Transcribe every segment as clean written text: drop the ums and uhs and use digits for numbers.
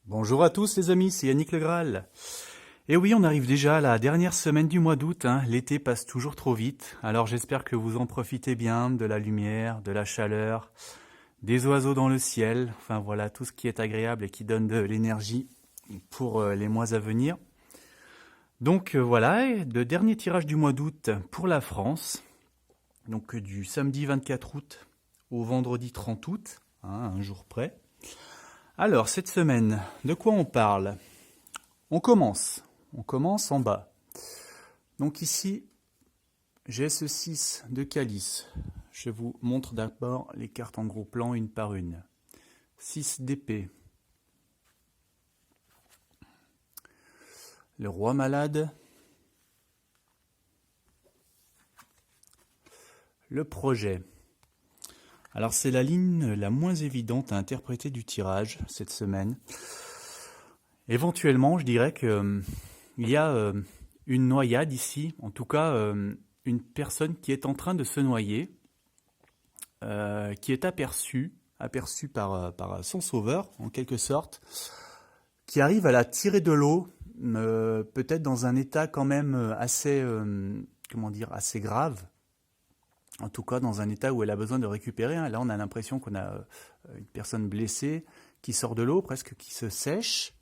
Bonjour à tous les amis, c'est Yannick Le Graal. Et oui, on arrive déjà à la dernière semaine du mois d'août, hein. L'été passe toujours trop vite, alors j'espère que vous en profitez bien de la lumière, de la chaleur, des oiseaux dans le ciel, enfin voilà, tout ce qui est agréable et qui donne de l'énergie pour les mois à venir. Donc voilà, et le dernier tirage du mois d'août pour la France, donc du samedi 24 août au vendredi 30 août, hein, un jour près. Alors, cette semaine, de quoi on parle? On commence. On commence en bas. Donc ici, j'ai ce 6 de calice. Je vous montre d'abord les cartes en gros plan une par une. 6 d'épée. Le roi malade. Le projet. Alors c'est la ligne la moins évidente à interpréter du tirage cette semaine. Éventuellement, je dirais que il y a une noyade ici, en tout cas une personne qui est en train de se noyer, qui est aperçue par son sauveur en quelque sorte, qui arrive à la tirer de l'eau, peut-être dans un état quand même assez, comment dire, assez grave. En tout cas, dans un état où elle a besoin de récupérer, hein. Là, on a l'impression qu'on a une personne blessée qui sort de l'eau, presque qui se sèche.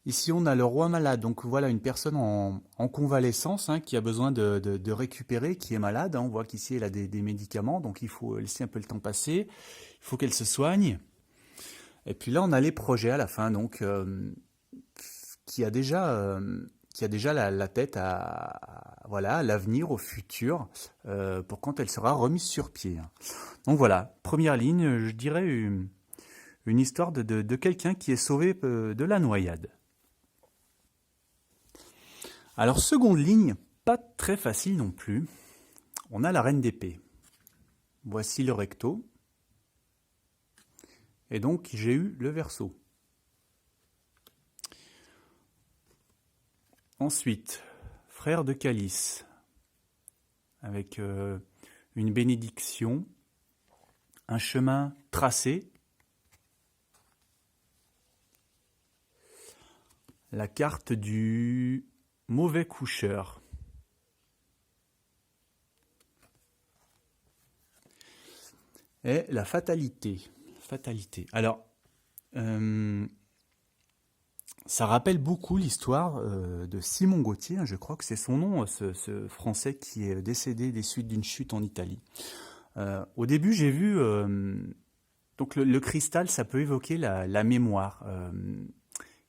Ici, on a le roi malade. Donc voilà, une personne en convalescence, hein, qui a besoin de récupérer, qui est malade, hein. On voit qu'ici, elle a des médicaments, donc il faut laisser un peu le temps passer. Il faut qu'elle se soigne. Et puis là, on a les projets à la fin, donc qui a déjà, la tête voilà, à l'avenir, au futur, pour quand elle sera remise sur pied, hein. Donc voilà, première ligne, je dirais une histoire de quelqu'un qui est sauvé de la noyade. Alors seconde ligne, pas très facile non plus. On a la reine d'épée. Voici le recto. Et donc j'ai eu le verso. Ensuite, frère de calice, avec une bénédiction, un chemin tracé, la carte du mauvais coucheur. Et la fatalité. Alors, ça rappelle beaucoup l'histoire de Simon Gauthier, hein, je crois que c'est son nom, ce Français qui est décédé des suites d'une chute en Italie. Au début, j'ai vu, donc le cristal, ça peut évoquer la mémoire,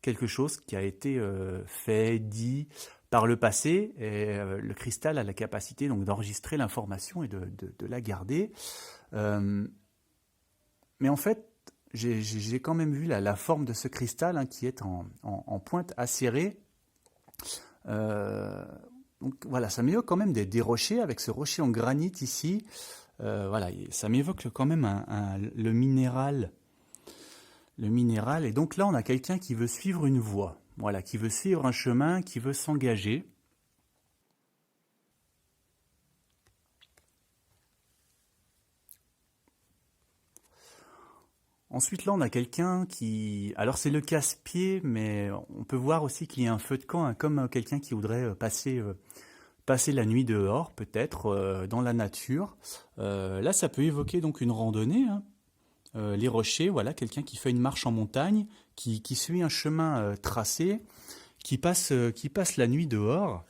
quelque chose qui a été fait, dit par le passé, et le cristal a la capacité donc d'enregistrer l'information et de la garder. Mais en fait, j'ai quand même vu la forme de ce cristal, hein, qui est en pointe acérée. Donc voilà, ça m'évoque quand même des rochers, avec ce rocher en granit ici. Voilà, ça m'évoque quand même le minéral. Le minéral. Et donc là, on a quelqu'un qui veut suivre une voie. Voilà, qui veut suivre un chemin, qui veut s'engager. Ensuite, là, on a quelqu'un qui... Alors, c'est le casse-pied, mais on peut voir aussi qu'il y a un feu de camp, hein, comme quelqu'un qui voudrait passer la nuit dehors, peut-être, dans la nature. Là, ça peut évoquer donc une randonnée, hein. Les rochers, voilà, quelqu'un qui fait une marche en montagne, qui suit un chemin tracé, qui passe la nuit dehors.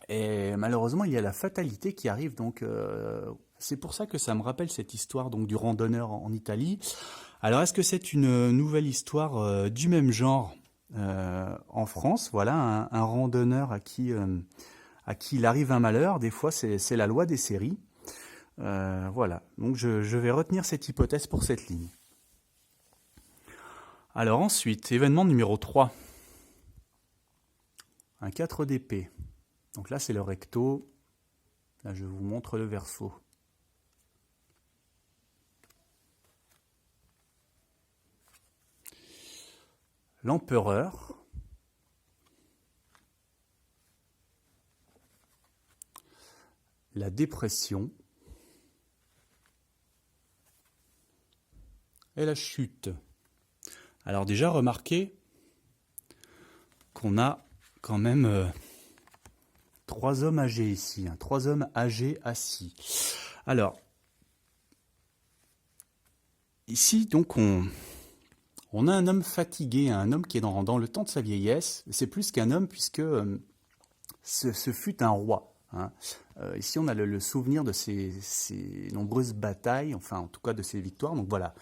Et malheureusement, il y a la fatalité qui arrive. Donc, c'est pour ça que ça me rappelle cette histoire donc du randonneur en Italie. Alors, est-ce que c'est une nouvelle histoire du même genre en France? Voilà, un randonneur à qui il arrive un malheur. Des fois, c'est la loi des séries. Voilà, donc je vais retenir cette hypothèse pour cette ligne. Alors ensuite, événement numéro 3. Un 4 d'épée. Donc là, c'est le recto. Là, je vous montre le verso. L'empereur. La dépression. Et la chute. Alors déjà, remarquez qu'on a quand même 3 hommes âgés ici, hein, 3 hommes âgés assis. Alors, ici, donc, on a un homme fatigué, un homme qui est dans le temps de sa vieillesse. C'est plus qu'un homme puisque ce fut un roi. Hein. Ici, on a le souvenir de ces nombreuses batailles, enfin, en tout cas, de ses victoires. Donc voilà,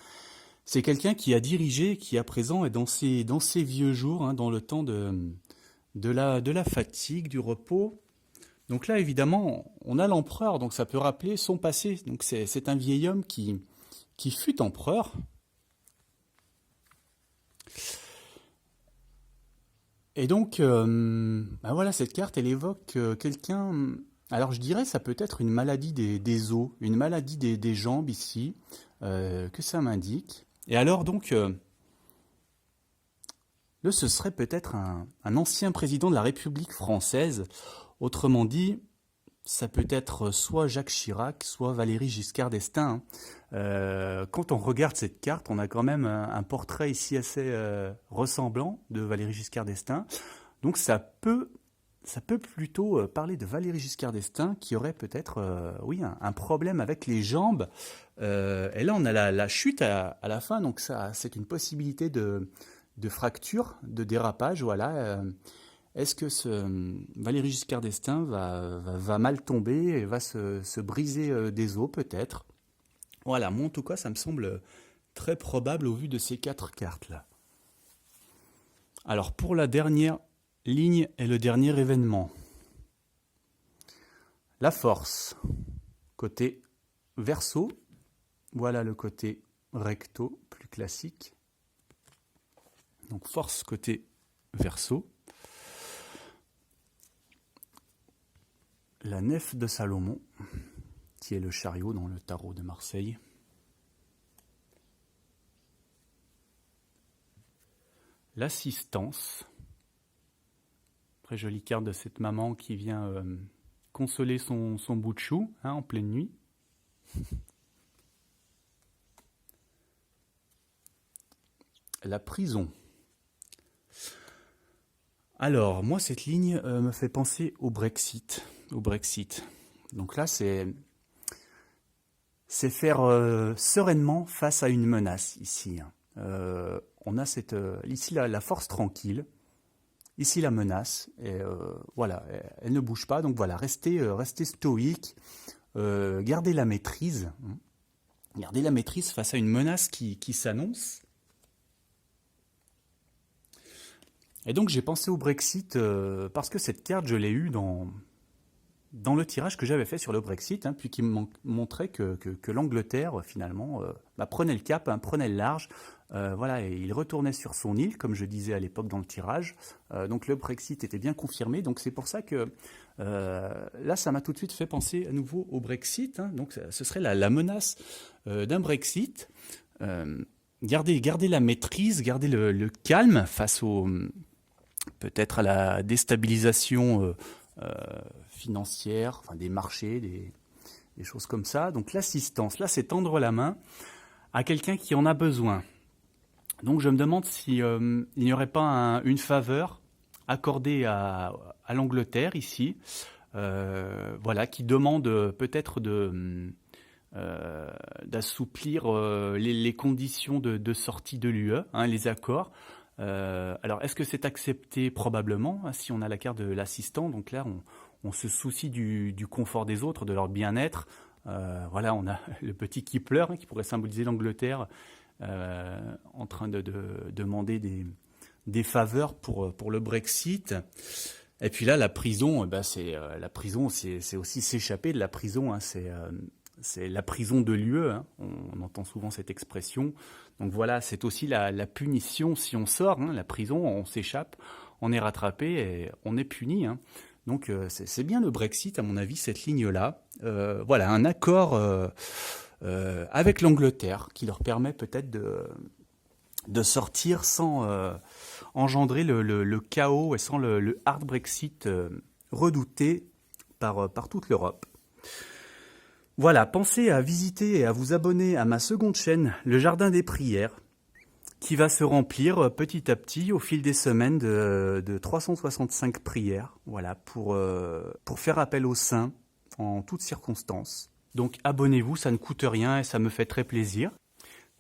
c'est quelqu'un qui a dirigé, qui à présent est dans ses vieux jours, hein, dans le temps de la fatigue, du repos. Donc là, évidemment, on a l'empereur, donc ça peut rappeler son passé. Donc c'est un vieil homme qui fut empereur. Et donc, ben voilà, cette carte, elle évoque quelqu'un. Alors je dirais, ça peut être une maladie des os, une maladie des jambes ici, que ça m'indique. Et alors donc, là, ce serait peut-être un ancien président de la République française. Autrement dit, ça peut être soit Jacques Chirac, soit Valéry Giscard d'Estaing. Quand on regarde cette carte, on a quand même un portrait ici assez ressemblant de Valéry Giscard d'Estaing. Donc ça peut plutôt parler de Valéry Giscard d'Estaing qui aurait peut-être oui, un problème avec les jambes. Et là, on a la chute à la fin, donc ça, c'est une possibilité de fracture, de dérapage. Voilà. Est-ce que Valéry Giscard d'Estaing va mal tomber et va se briser des os peut-être? Voilà, moi en tout cas ça me semble très probable au vu de ces 4 cartes-là. Alors pour la dernière ligne et le dernier événement. La force, côté verso, voilà le côté recto, plus classique. Donc force côté verso. La nef de Salomon, qui est le chariot dans le tarot de Marseille. L'assistance, très jolie carte de cette maman qui vient consoler son bout de chou hein, en pleine nuit. La prison. Alors, moi, cette ligne me fait penser au Brexit. Donc là, c'est faire sereinement face à une menace ici. On a ici la force tranquille, ici la menace, et voilà, elle ne bouge pas. Donc voilà, restez stoïque, gardez la maîtrise. Gardez la maîtrise face à une menace qui s'annonce. Et donc j'ai pensé au Brexit parce que cette carte, je l'ai eue dans le tirage que j'avais fait sur le Brexit, hein, puis qui montrait que l'Angleterre, finalement, prenait le cap, hein, prenait le large, voilà, et il retournait sur son île, comme je disais à l'époque dans le tirage. Donc le Brexit était bien confirmé, donc c'est pour ça que là, ça m'a tout de suite fait penser à nouveau au Brexit. Hein, donc ce serait la menace d'un Brexit. Garder la maîtrise, garder le calme face peut-être à la déstabilisation financière, enfin des marchés, des choses comme ça. Donc l'assistance, là c'est tendre la main à quelqu'un qui en a besoin. Donc je me demande si il n'y aurait pas une faveur accordée à l'Angleterre ici, voilà, qui demande peut-être d'assouplir les conditions de sortie de l'UE, hein, les accords. Alors, est-ce que c'est accepté? Probablement, hein, si on a la carte de l'assistant. Donc là, on se soucie du confort des autres, de leur bien-être. Voilà, on a le petit qui pleure, hein, qui pourrait symboliser l'Angleterre, en train de demander des faveurs pour le Brexit. Et puis là, la prison, c'est aussi s'échapper de la prison. Hein, c'est la prison de l'UE, hein. On entend souvent cette expression. Donc voilà, c'est aussi la punition si on sort, hein, la prison, on s'échappe, on est rattrapé et on est puni. Hein. Donc c'est bien le Brexit, à mon avis, cette ligne-là. Voilà, un accord avec l'Angleterre qui leur permet peut-être de sortir sans engendrer le chaos et sans le hard Brexit redouté par toute l'Europe. Voilà, pensez à visiter et à vous abonner à ma seconde chaîne, Le Jardin des Prières, qui va se remplir petit à petit au fil des semaines de 365 prières, voilà, pour faire appel aux saints en toutes circonstances. Donc abonnez-vous, ça ne coûte rien et ça me fait très plaisir.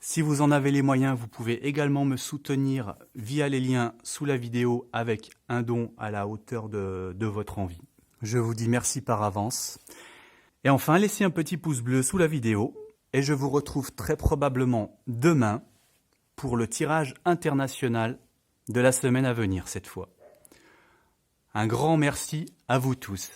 Si vous en avez les moyens, vous pouvez également me soutenir via les liens sous la vidéo avec un don à la hauteur de votre envie. Je vous dis merci par avance. Et enfin, laissez un petit pouce bleu sous la vidéo et je vous retrouve très probablement demain pour le tirage international de la semaine à venir cette fois. Un grand merci à vous tous.